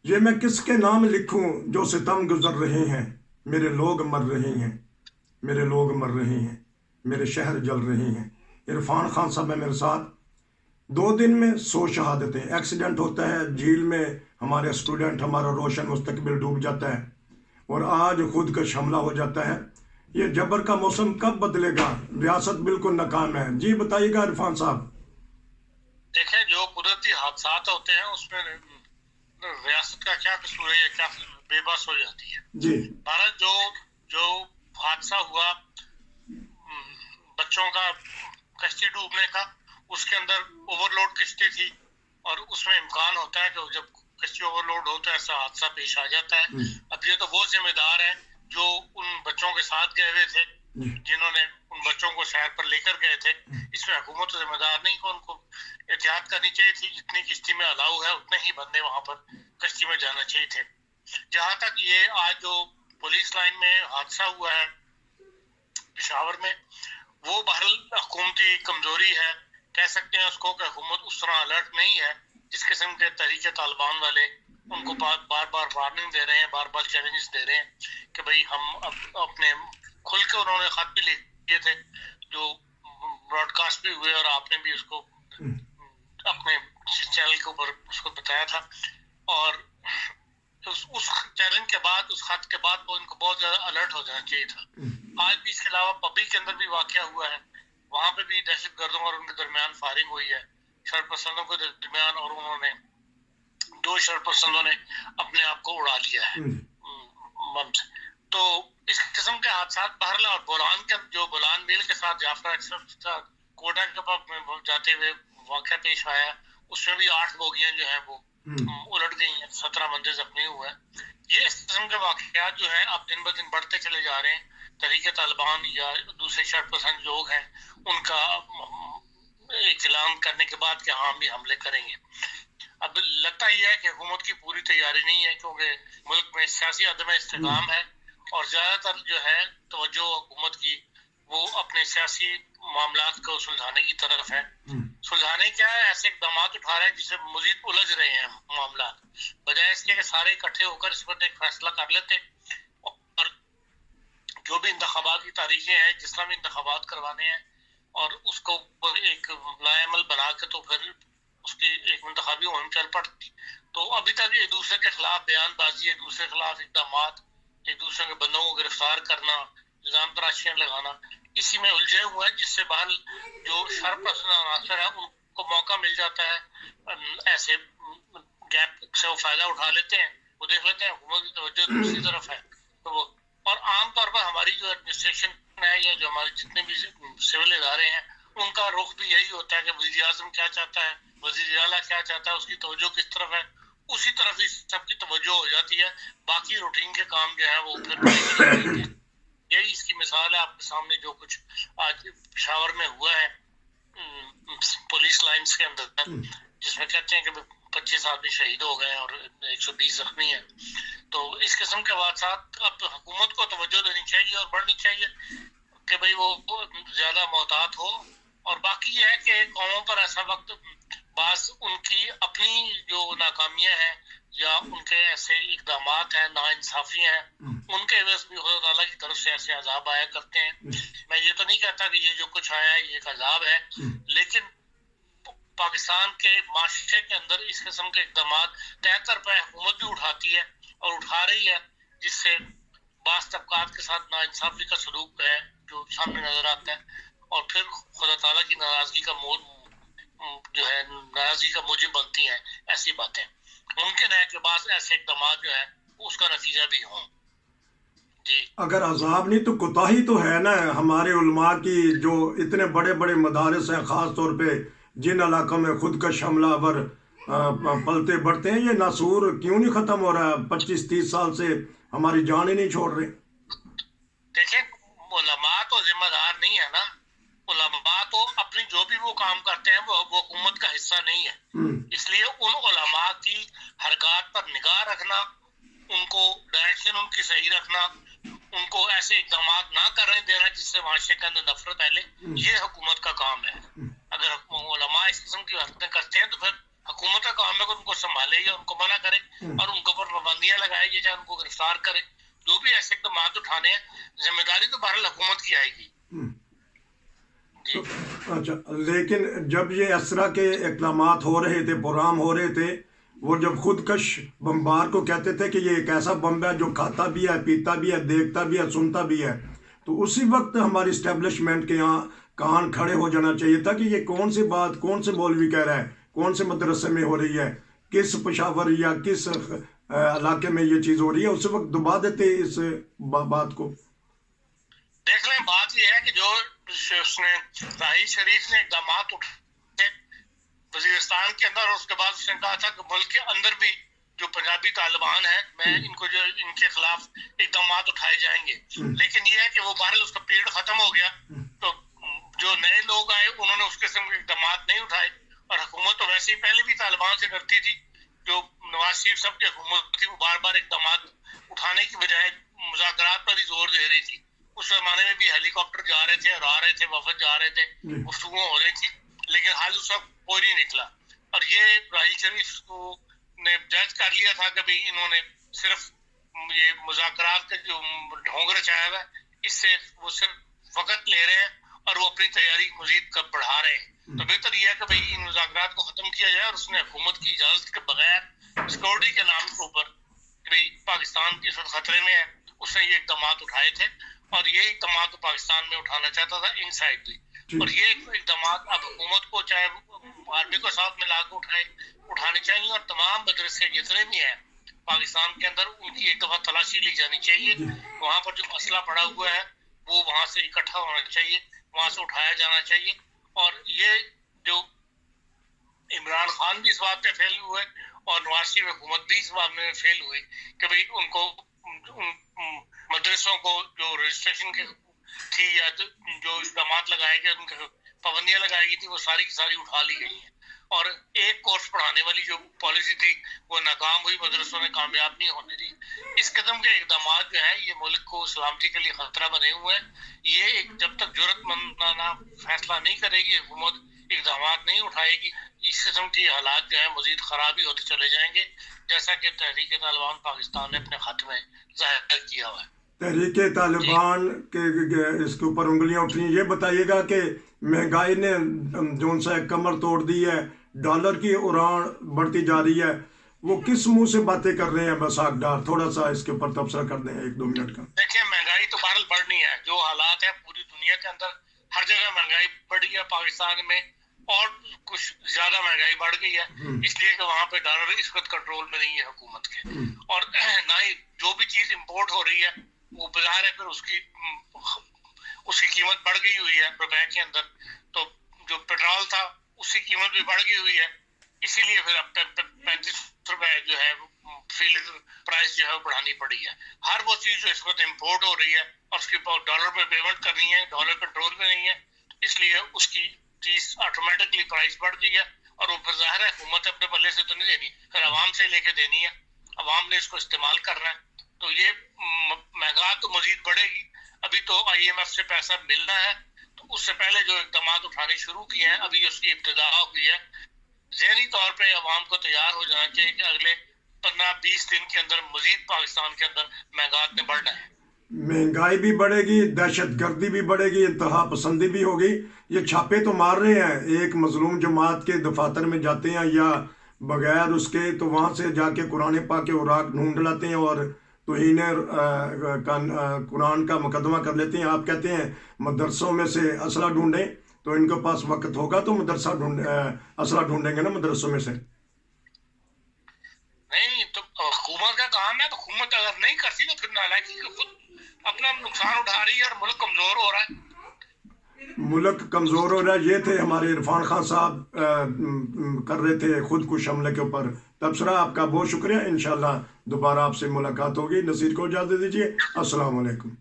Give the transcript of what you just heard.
یہ میں کس کے نام لکھوں جو ستم گزر رہے ہیں، میرے لوگ مر رہے ہیں، میرے لوگ مر رہے ہیں، میرے شہر جل رہے ہیں۔ عرفان خان صاحب ہے میرے ساتھ۔ 2 دن میں 100 شہادتیں، ایکسیڈنٹ ہوتا ہے جھیل میں، ہمارے اسٹوڈنٹ، ہمارا روشن مستقبل ڈوب جاتا ہے، اور آج خود کش حملہ ہو جاتا ہے۔ یہ جبر کا موسم کب بدلے گا؟ ریاست بالکل ناکام ہے۔ جی بتائیے گا عرفان صاحب۔ دیکھیں، جو قدرتی حادثات ہوتے ہیں اس میں ریاست کا کیا قصور ہے، کیا بے بس ہو جاتی ہے۔ جی بھارت جو حادثہ ہوا بچوں کا کشتی ڈوبنے کا، اس کے اندر اوور لوڈ کشتی تھی، اور اس میں امکان ہوتا ہے کہ جب کشتی اوور لوڈ ہو تو ایسا حادثہ پیش آ جاتا ہے۔ اب یہ تو وہ ذمہ دار ہیں جو ان بچوں کے ساتھ گئے ہوئے تھے، جنہوں نے ان بچوں کو شہر پر لے کر گئے تھے۔ اس میں حکومت ذمہ دار نہیں کہ ان کو احتیاط کرنی چاہیے تھی، جتنی کشتی میں الاؤ ہے اتنے ہی بندے وہاں پر کشتی میں جانا چاہیے تھے۔ جہاں تک یہ آج جو پولیس لائن میں حادثہ ہوا ہے پشاور میں، وہ بہرحال حکومتی کمزوری ہے، کہہ سکتے ہیں اس کو، کہ حکومت اس طرح الرٹ نہیں ہے جس قسم کے تحریک طالبان والے ان کو بار بار وارننگ دے رہے ہیں، بار بار چیلنجز دے رہے ہیں کہ بھئی ہم اپنے کھل کے، انہوں نے خط بھی لکھے تھے جو براڈ کاسٹ بھی ہوئے، اور آپ نے بھی اس کو اپنے چینل کے اوپر اس کو بتایا تھا، اور اس چیلنج کے بعد، اس خط کے بعد ان کو بہت زیادہ الرٹ ہو جانا چاہیے تھا۔ آج بھی اس کے علاوہ پبی کے اندر بھی واقعہ ہوا ہے، وہاں پہ بھی دہشت گردوں اور ان کے درمیان فائرنگ ہوئی ہے، شرط پسندوں کے درمیان، اور انہوں نے 2 شرط پسندوں نے اپنے آپ کو اڑا لیا ہے بم سے۔ تو اس قسم کے حادثات بہرحال، اور بولان کے جو بولان میل کے ساتھ جعفر اکثر کوٹا کے پاس میں جاتے ہوئے واقعہ پیش آیا، اس میں بھی 8 بوگیاں جو ہیں وہ الٹ گئی ہیں، 17 بندے زخمی ہوئے ہیں۔ یہ اس قسم کے واقعات جو ہیں اب دن بدن بڑھتے چلے جا رہے ہیں۔ تحریک طالبان یا دوسرے شرط پسند لوگ ہیں، ان کا اعلان کرنے کے بعد کہ ہاں بھی حملے کریں گے۔ اب لگتا یہ ہے کہ حکومت کی پوری تیاری نہیں ہے، کیونکہ ملک میں سیاسی عدم استحکام ہے، اور زیادہ تر جو ہے توجہ حکومت کی وہ اپنے سیاسی معاملات کو سلجھانے کی طرف ہے۔ سلجھانے کیا ہے، ایسے اقدامات اٹھا رہے ہیں جس سے مزید الجھ رہے ہیں معاملات، بجائے اس کے کہ سارے اکٹھے ہو کر اس پر ایک فیصلہ کر لیتے، اور جو بھی انتخابات کی تاریخیں ہیں، جس طرح بھی انتخابات کروانے ہیں، اور اس کو ایک نیا عمل بنا کے تو پھر اس کی ایک انتخابی مہم چل پڑتی۔ تو ابھی تک ایک دوسرے کے خلاف بیان بازی، ایک دوسرے کے خلاف اقدامات، ایک دوسرے کے بندوں کو گرفتار کرنا، الزام تراشیاں لگانا، اسی میں الجھے ہوئے ہیں، جس سے بہرحال جو شرپسند عناصر ہیں ان کو موقع مل جاتا ہے، ایسے گیپ سے وہ فائدہ اٹھا لیتے ہیں، وہ دیکھ لیتے ہیں حکومت کی توجہ دوسری طرف ہے، تو وہ، اور عام طور پر ہماری جو ایڈمنسٹریشن ہے یا جو ہمارے جتنے بھی سول ادارے ہیں، ان کا رخ بھی یہی ہوتا ہے کہ وزیر اعظم کیا چاہتا ہے، وزیر اعلیٰ کیا چاہتا ہے، اس کی توجہ کس طرف ہے، اسی طرف ہی سب کی توجہ ہو جاتی ہے، باقی روٹین کے کام جو ہے وہ پھر پیش نہیں ہوتے۔ یہی اس کی مثال ہے آپ کے سامنے، جو کچھ آج پشاور میں ہوا ہے پولیس لائنز کے اندر، جس میں کہتے ہیں کہ 25 آدمی شہید ہو گئے اور 120 زخمی ہیں۔ تو اس قسم کے واقعات اب حکومت کو توجہ دینی چاہیے اور بڑھنی چاہیے کہ بھئی وہ زیادہ محتاط ہو، اور باقی یہ ہے کہ قوموں پر ایسا وقت بعض ان کی اپنی جو ناکامیاں ہیں یا ان کے ایسے اقدامات ہیں، ناانصافیاں ہیں، ان کے عوض بھی خدا تعالیٰ کی طرف سے ایسے عذاب آیا کرتے ہیں۔ میں یہ تو نہیں کہتا کہ یہ جو کچھ آیا ہے یہ ایک عذاب ہے، لیکن پاکستان کے معاشرے کے اندر اس قسم کے اقدامات طے کر پہ حکومت بھی اٹھاتی ہے اور اٹھا رہی ہے، جس سے بعض طبقات کے ساتھ ناانصافی کا سلوک ہے جو سامنے نظر آتا ہے، اور پھر خدا تعالیٰ کی ناراضگی کا جو ہے ناراضگی کا موجب بنتی ہیں ایسی باتیں۔ ممکن ہے کہ بعض ایسے اقدامات جو ہے اس کا نتیجہ بھی ہوں۔ جی، اگر عذاب نہیں تو کوتاہی تو ہے نا ہمارے علماء کی، جو اتنے بڑے بڑے مدارس ہیں، خاص طور پہ جن علاقوں میں خود کش حملہ ور پلتے بڑھتے ہیں، یہ ناسور کیوں نہیں ختم ہو رہا؟ 25-30 سال سے ہماری جانیں نہیں چھوڑ رہے۔ دیکھیں، علماء تو ذمہ دار نہیں ہے نا، علماء تو اپنی جو بھی وہ کام کرتے ہیں وہ حکومت کا حصہ نہیں ہے، اس لیے ان علماء کی حرکات پر نگاہ رکھنا، ان کو ڈائریکشن ان کی صحیح رکھنا، ان کو ایسے اقدامات نہ کرنے دینا جس سے معاشرے کے اندر نفرت پھیلے، یہ حکومت کا کام ہے۔ اگر علماء اس قسم کی حرکتیں کرتے ہیں تو پھر हुकूमत का काम है कि उनको संभाले या उनको मना करे और उनके ऊपर पाबंदियां लगाए या चाहे उनको गिरफ्तार करे, जो भी ऐसे इकदाम उठाने हैं, जिम्मेदारी तो बहरहाल हुकूमत की आएगी। तो अच्छा, लेकिन जब ये इस तरह के इक़दामात हो रहे थे, प्रोग्राम हो रहे थे, वो जब खुदकश बमबार को कहते थे कि ये एक ऐसा बम है जो खाता भी है, पीता भी है, देखता भी है, सुनता भी है, तो उसी वक्त हमारी इस्टेब्लिशमेंट के यहाँ कान खड़े हो जाना चाहिए था कि ये कौन सी बात, कौन से मौलवी कह रहा है, कौन से मदरसे में हो रही है, किस पेशावर या किस इलाके में ये चीज़ हो रही है, उस वक्त दबा देते इस बात को। देख लें, बात यह है कि जो उसने राही शरीफ ने इकदाम उठाए वजीरिस्तान के अंदर, और उसके बाद उसने कहा था कि मुल्क के अंदर भी जो पंजाबी तालिबान है, मैं इनको जो इनके खिलाफ इकदाम उठाए जाएंगे, लेकिन ये है कि वो बहरहाल उसका पीरियड खत्म हो गया, तो जो नए लोग आए उन्होंने उस किस्म के इकदाम नहीं उठाए, और हुकूमत तो वैसे ही पहले भी तालिबान से डरती थी। जो नवाज शरीफ साहब की हुकूमत थी वो बार बार इकदाम उठाने की बजाय मुज़ाकरात पर ही जोर दे रही थी। उस जमाने में भी हेलीकॉप्टर जा रहे थे और आ रहे थे, वफद जा रहे थे, गुफ्तगू हो रही थी, लेकिन हाल उस वक्त कोई नहीं निकला। और ये राही शरीफ को ने जज कर लिया था कि भाई इन्होंने सिर्फ ये मुज़ाकरात का जो ढोंग रचाया है, इससे वो सिर्फ वक्त ले रहे हैं और वो अपनी तैयारी मजीद कर बढ़ा रहे हैं। तो बेहतर यह है कि भाई इन मुज़ाकरात को खत्म किया जाए, और उसने हुकूमत की इजाजत के बगैर सिक्योरिटी के नाम के ऊपर भाई पाकिस्तान की इस वक्त खतरे में है, उसने ये इकदाम उठाए थे, और ये इकदाम तो पाकिस्तान में उठाना चाहता था इनसाइड भी, और ये इकदाम अब हुकूमत को चाहे आर्मी को साथ में लाकर उठाने चाहिए, और तमाम मदरसे जितने भी हैं पाकिस्तान के अंदर उनकी एक दफा तलाशी ली जानी चाहिए। वहाँ पर जो मसला पड़ा हुआ है वो वहाँ से इकट्ठा होना चाहिए, वहाँ से उठाया जाना चाहिए। और ये जो इमरान खान भी इस बात में फेल हुए और नवाज शरीफ हुकूमत भी इस बात में फेल हुई कि भाई उनको मदरसों को जो रजिस्ट्रेशन की थी या जो इकदाम लगाए गए, उनके पाबंदियां लगाई गई थी, वो सारी की सारी उठा ली गई हैं, और एक कोर्स पढ़ाने वाली जो पॉलिसी थी वो नाकाम हुई, मदरसों ने कामयाब नहीं होने दी। इस कदम के इकदाम जो है ये मुल्क को सलामती के लिए खतरा बने हुए हैं। ये जब तक जुर्रतमंदाना फैसला नहीं करेगी हुकूमत, इकदाम नहीं उठाएगी, इस किस्म के हालात जो है मजीद खराब ही होते चले जाएंगे, जैसा कि तहरीक तालिबान पाकिस्तान ने अपने खत में जाहिर किया हुआ है। तहरीक तालिबान के इसके ऊपर उंगलियां उठ रही हैं। ये बताइएगा कि महंगाई ने जो सा कमर तोड़ दी है, डॉलर की उड़ान बढ़ती जा रही है, वो किस मुंह से बातें कर रहे हैं बसाकदार? थोड़ा सा इसके ऊपर तबसरा कर दें 1-2 मिनट का। देखिए, महंगाई तो बहरहाल बढ़नी है, जो हालात है पूरी दुनिया के अंदर हर जगह महंगाई बढ़ी है, पाकिस्तान में और कुछ ज्यादा महंगाई बढ़ गई है, इसलिए कि वहाँ पे डॉलर इस वक्त कंट्रोल में नहीं है हुकूमत के, और ना ही जो भी चीज इम्पोर्ट हो रही है वो बाजार है, फिर उसकी कीमत बढ़ गई हुई है रुपए के अंदर। तो जो पेट्रोल था उसकी कीमत भी बढ़ गई हुई है, इसीलिए फिर अब 35 रुपए जो है फी लीटर प्राइस जो है वो बढ़ानी पड़ी है। हर वो चीज जो इस वक्त इम्पोर्ट हो रही है और उसके डॉलर पे पेमेंट करनी है, डॉलर कंट्रोल में नहीं है, इसलिए उसकी चीज ऑटोमेटिकली प्राइस बढ़ गई है, और वो फिर जाहिर है हुकूमत अपने पल्ले से तो नहीं देनी, फिर आवाम से लेके देनी है, आवाम ने इसको इस्तेमाल करना है। तो ये महंगा तो मजीद बढ़ेगी। अभी तो IMF से पैसा मिलना है, तो उससे पहले जो इकदाम उठाने शुरू किए हैं अभी उसकी इब्तिदा हुई है। ज़हनी तौर पे आवाम को तैयार हो जाना चाहिए कि अगले 15-20 दिन के अंदर मजीद पाकिस्तान के अंदर महंगात ने बढ़ना है। महंगाई भी बढ़ेगी, दहशत गर्दी भी बढ़ेगी, इंतहा पसंदी भी होगी। ये छापे तो मार रहे हैं, एक मजलूम जमात के दफातर में जाते हैं या बगैर उसके, तो वहाँ से जाके कुरान पाक के औराक ढूंढ लाते हैं और तौहीन कुरान का मुकदमा कर लेते हैं। आप कहते हैं मदरसों में से असला ढूंढें, तो इनके पास वक्त होगा तो मदरसा असला ढूंढेंगे ना मदरसों में से। नहीं तो हुकूमत का काम है, तो हुकूमत अगर नहीं करती तो फिर नालायकी खुद अपना नुकसान उठा रही है और मुल्क कमजोर हो रहा है। मुल्क कमजोर हो रहा है। ये थे हमारे इरफान खान साहब कर रहे थे खुदकुश हमले के ऊपर तबसरा। आपका बहुत शुक्रिया। इंशाल्लाह दोबारा आपसे मुलाकात होगी। नसीर को इजाज़त दीजिए। अस्सलाम वालेकुम।